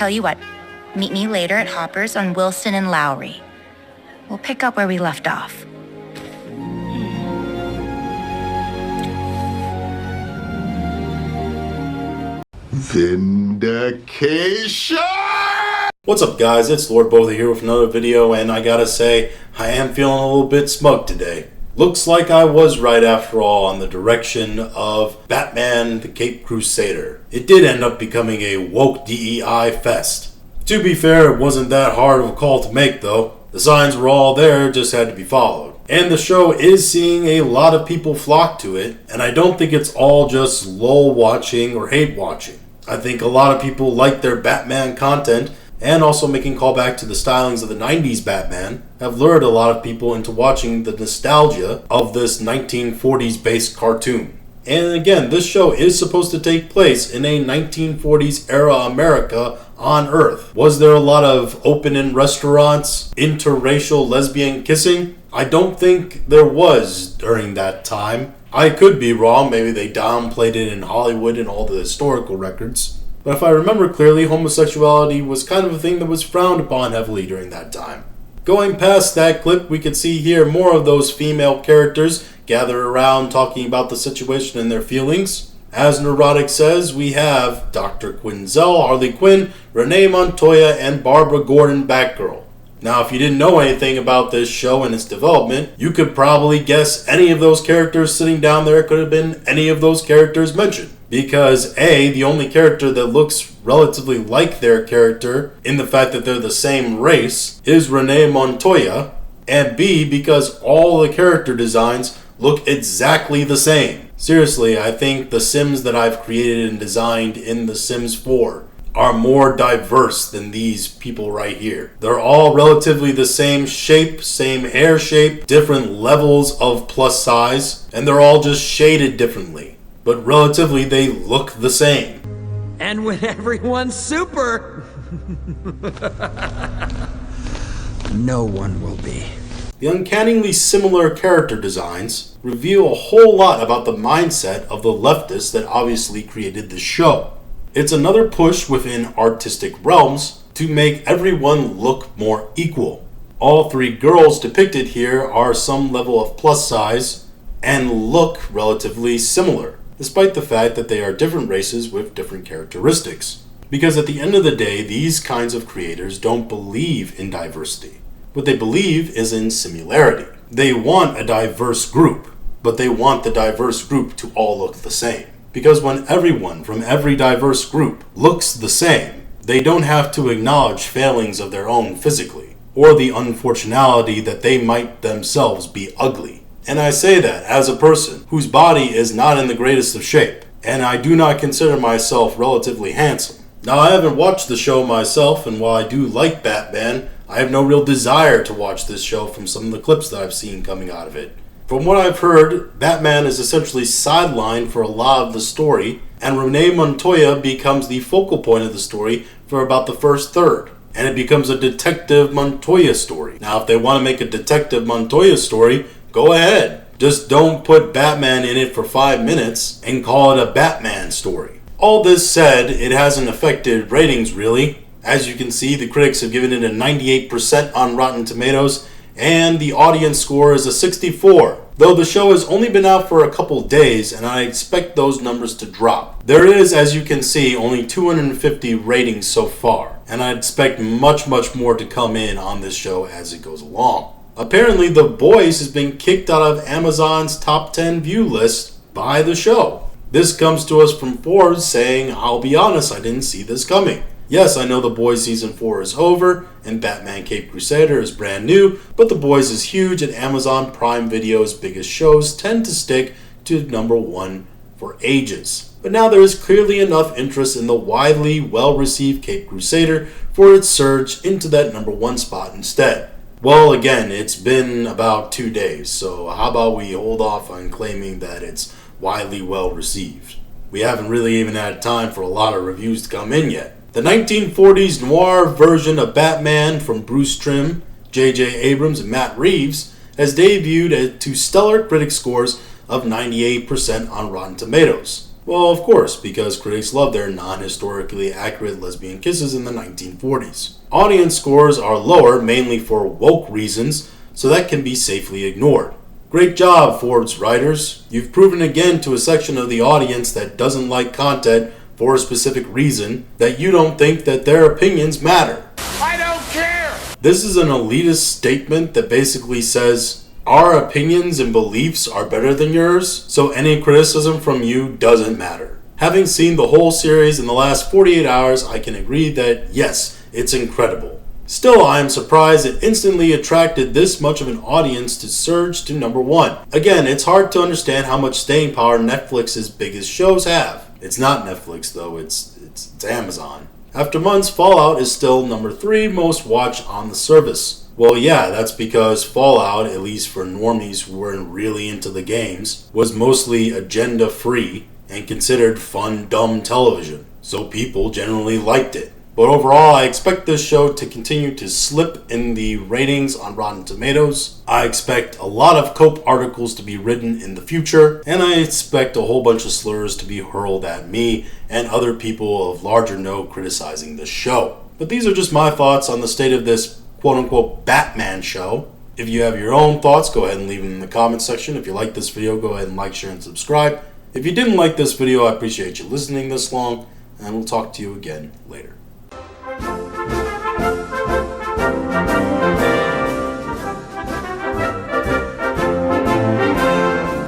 tell you what, meet me later at Hopper's on Wilson and Lowry. We'll pick up where we left off. Vindication! What's up guys, it's Lord Bother here with another video, and I gotta say, I am feeling a little bit smug today. Looks like I was right after all on the direction of Batman the Caped Crusader. It did end up becoming a woke DEI fest. To be fair, it wasn't that hard of a call to make though. The signs were all there, just had to be followed. And the show is seeing a lot of people flock to it, and I don't think it's all just lol watching or hate watching. I think a lot of people like their Batman content, and also making callback to the stylings of the 90s Batman, have lured a lot of people into watching the nostalgia of this 1940s based cartoon. And again, this show is supposed to take place in a 1940s era America on Earth. Was there a lot of open-in restaurants, interracial lesbian kissing? I don't think there was during that time. I could be wrong, maybe they downplayed it in Hollywood and all the historical records. But if I remember clearly, homosexuality was kind of a thing that was frowned upon heavily during that time. Going past that clip, we could see here more of those female characters gathered around talking about the situation and their feelings. As Neurotic says, we have Dr. Quinzel, Harley Quinn, Renee Montoya, and Barbara Gordon, Batgirl. Now, if you didn't know anything about this show and its development, you could probably guess any of those characters sitting down there could have been any of those characters mentioned. Because A, the only character that looks relatively like their character in the fact that they're the same race is Renee Montoya, and B, because all the character designs look exactly the same. Seriously, I think the Sims that I've created and designed in The Sims 4 are more diverse than these people right here. They're all relatively the same shape, same hair shape, different levels of plus size, and they're all just shaded differently. But relatively, they look the same. And when everyone's super, no one will be. The uncannily similar character designs reveal a whole lot about the mindset of the leftists that obviously created this show. It's another push within artistic realms to make everyone look more equal. All three girls depicted here are some level of plus size and look relatively similar, despite the fact that they are different races with different characteristics. Because at the end of the day, these kinds of creators don't believe in diversity. What they believe is in similarity. They want a diverse group, but they want the diverse group to all look the same. Because when everyone from every diverse group looks the same, they don't have to acknowledge failings of their own physically, or the unfortunality that they might themselves be ugly. And I say that as a person whose body is not in the greatest of shape, and I do not consider myself relatively handsome. Now, I haven't watched the show myself, and while I do like Batman, I have no real desire to watch this show from some of the clips that I've seen coming out of it. From what I've heard, Batman is essentially sidelined for a lot of the story, and Renee Montoya becomes the focal point of the story for about the first third. And it becomes a Detective Montoya story. Now, if they want to make a Detective Montoya story, go ahead. Just don't put Batman in it for 5 minutes and call it a Batman story. All this said, it hasn't affected ratings really. As you can see, the critics have given it a 98% on Rotten Tomatoes, and the audience score is a 64, though the show has only been out for a couple days, and I expect those numbers to drop. There is, as you can see, only 250 ratings so far, and I expect much more to come in on this show as it goes along. Apparently, The Boys has been kicked out of Amazon's top 10 view list by the show. This comes to us from Forbes saying, "I'll be honest, I didn't see this coming. Yes, I know The Boys Season 4 is over, and Batman Caped Crusader is brand new, but The Boys is huge, and Amazon Prime Video's biggest shows tend to stick to number 1 for ages. But now there is clearly enough interest in the widely well-received Caped Crusader for its surge into that number 1 spot instead." Well, again, it's been about 2 days, so how about we hold off on claiming that it's widely well-received? We haven't really even had time for a lot of reviews to come in yet. The 1940s noir version of Batman from Bruce Timm, J.J. Abrams, and Matt Reeves has debuted to stellar critic scores of 98% on Rotten Tomatoes. Well, of course, because critics love their non-historically accurate lesbian kisses in the 1940s. Audience scores are lower mainly for woke reasons, so that can be safely ignored. Great job, Forbes writers. You've proven again to a section of the audience that doesn't like content for a specific reason that you don't think that their opinions matter. I don't care! This is an elitist statement that basically says, our opinions and beliefs are better than yours, so any criticism from you doesn't matter. Having seen the whole series in the last 48 hours, I can agree that yes, it's incredible. Still, I am surprised it instantly attracted this much of an audience to surge to number 1. Again, it's hard to understand how much staying power Netflix's biggest shows have. It's not Netflix though, it's Amazon. After months, Fallout is still number 3 most watched on the service. Well, yeah, that's because Fallout, at least for normies who weren't really into the games, was mostly agenda-free and considered fun, dumb television. So people generally liked it. But overall, I expect this show to continue to slip in the ratings on Rotten Tomatoes. I expect a lot of cope articles to be written in the future, and I expect a whole bunch of slurs to be hurled at me and other people of larger note criticizing this show. But these are just my thoughts on the state of this quote-unquote Batman show. If you have your own thoughts, go ahead and leave them in the comments section. If you like this video, go ahead and like, share, and subscribe. If you didn't like this video, I appreciate you listening this long, and we'll talk to you again later.